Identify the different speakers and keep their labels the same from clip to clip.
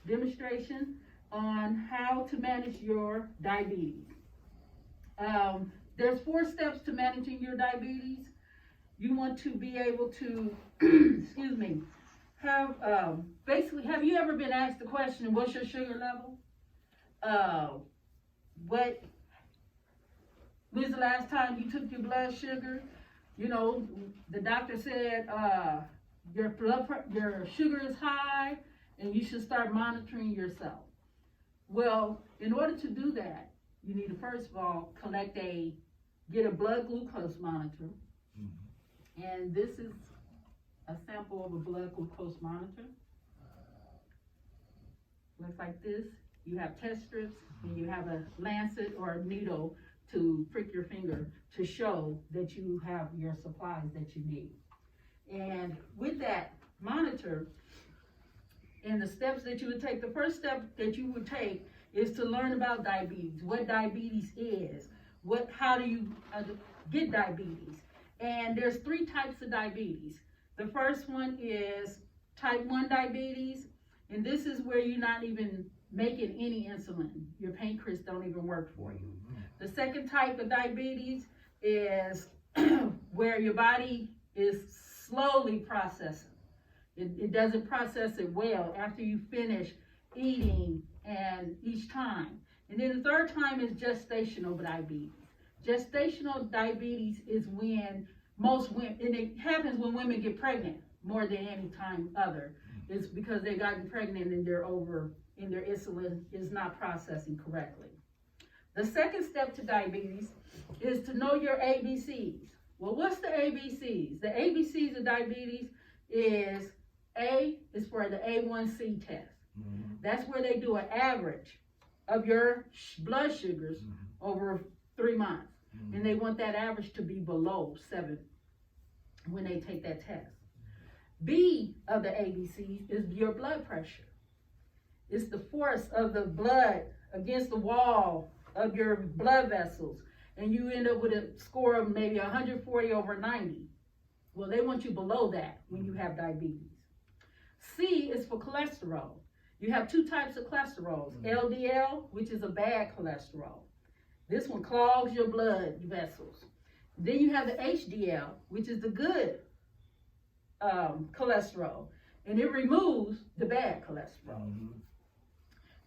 Speaker 1: demonstration on how to manage your diabetes. There's 4 steps to managing your diabetes. You want to be able to, excuse me, basically, have you ever been asked the question, what's your sugar level? When's the last time you took your blood sugar? You know, the doctor said your sugar is high and you should start monitoring yourself. Well, in order to do that, you need to first of all get a blood glucose monitor. Mm-hmm. And this is a sample of a blood glucose monitor. Looks like this. You have test strips and you have a lancet or a needle to prick your finger to show that you have your supplies that you need. And with that monitor and the steps that you would take, the first step that you would take is to learn about diabetes, what diabetes is, how do you get diabetes. And there's 3 types of diabetes. The first one is type 1 diabetes, and this is where you're not even making any insulin. Your pancreas don't even work for you. The second type of diabetes is where your body is slowly processing. It doesn't process it well after you finish eating and each time. And then the third time is gestational diabetes. Gestational diabetes is when most women, and it happens when women get pregnant more than any time other. It's because they've gotten pregnant and their insulin is not processing correctly. The second step to diabetes is to know your ABCs. Well, what's the ABCs? The ABCs of diabetes is A is for the A1C test. Mm-hmm. That's where they do an average of your blood sugars over 3 months. Mm-hmm. And they want that average to be below 7 when they take that test. B of the ABCs is your blood pressure. It's the force of the blood against the wall of your blood vessels. And you end up with a score of maybe 140 over 90. Well, they want you below that when you have diabetes. C is for cholesterol. You have 2 types of cholesterols. LDL, which is a bad cholesterol. This one clogs your blood vessels. Then you have the HDL, which is the good cholesterol. And it removes the bad cholesterol. Mm-hmm.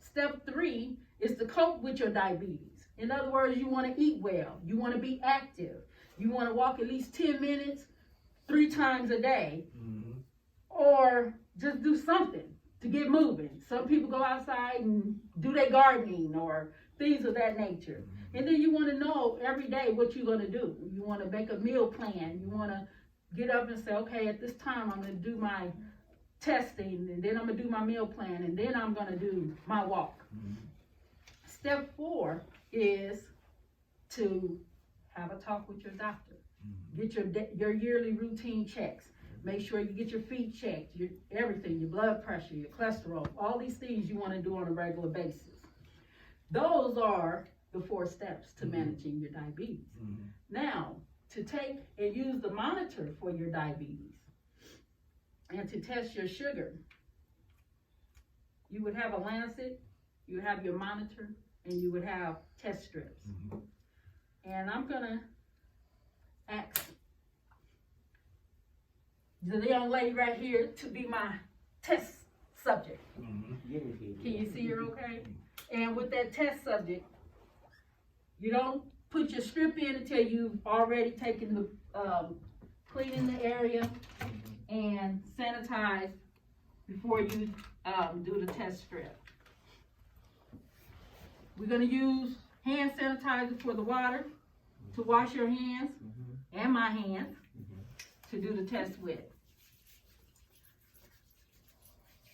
Speaker 1: Step 3 is to cope with your diabetes. In other words, you want to eat well. You want to be active. You want to walk at least 10 minutes 3 times a day. Mm-hmm. Or just do something to get moving. Some people go outside and do their gardening or things of that nature. Mm-hmm. And then you want to know every day what you're going to do. You want to make a meal plan. You want to get up and say, okay, at this time I'm going to do my testing, and then I'm going to do my meal plan, and then I'm going to do my walk. Mm-hmm. Step 4 is to have a talk with your doctor. Mm-hmm. Get your yearly routine checks. Make sure you get your feet checked, everything, your blood pressure, your cholesterol, all these things you want to do on a regular basis. Those are the 4 steps to managing your diabetes. Mm-hmm. Now, to take and use the monitor for your diabetes and to test your sugar, you would have a lancet, you would have your monitor, and you would have test strips. Mm-hmm. And I'm going to ask the young lady right here to be my test subject. Mm-hmm. Can you see her okay? And with that test subject, you don't put your strip in until you've already taken the, cleaning the area and sanitize before you do the test strip. We're going to use hand sanitizer for the water to wash your hands and my hands to do the test with.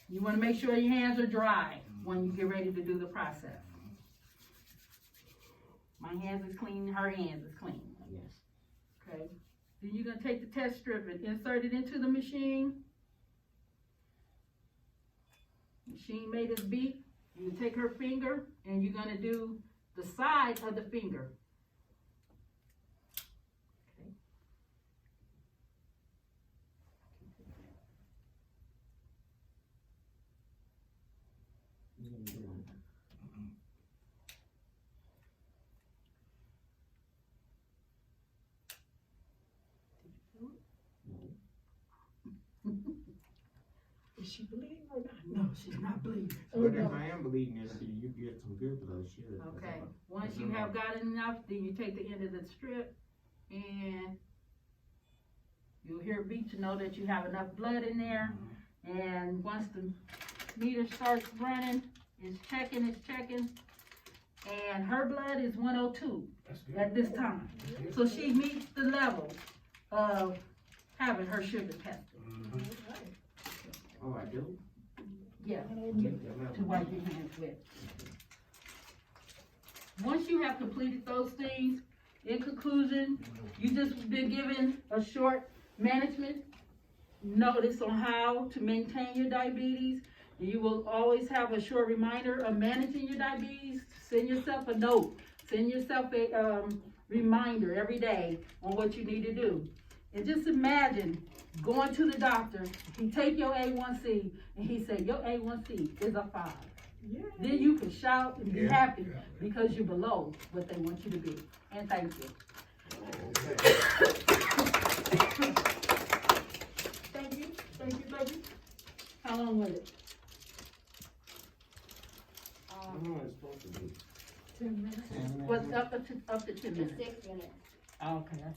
Speaker 1: You want to make sure your hands are dry when you get ready to do the process. My hands is clean, her hands is clean. Yes. Okay. Then you're going to take the test strip and insert it into the machine. Machine made us beep. You take her finger and you're going to do the side of the finger. Okay. Is she bleeding or not? No, she's not bleeding.
Speaker 2: But if I am bleeding, you get some good blood, sure.
Speaker 1: Okay, once you have gotten enough, then you take the end of the strip and you'll hear a beep to know that you have enough blood in there. And once the meter starts running, it's checking. And her blood is 102 at this time. So she meets the level of having her sugar tested.
Speaker 2: Oh, I do?
Speaker 1: Yeah, to wipe your hands with. Once you have completed those things, in conclusion, you just been given a short management notice on how to maintain your diabetes. You will always have a short reminder of managing your diabetes. Send yourself a note. Send yourself a reminder every day on what you need to do. And just imagine going to the doctor, he take your A1C, and he say, your A1C is a 5. Yeah. Then you can shout and be happy because you're below what they want you to be. And thank you. Thank you, baby. How long was it?
Speaker 2: How long is it supposed to be?
Speaker 3: 10 minutes.
Speaker 1: What's up to 10 minutes?
Speaker 3: 6 minutes.
Speaker 1: Okay.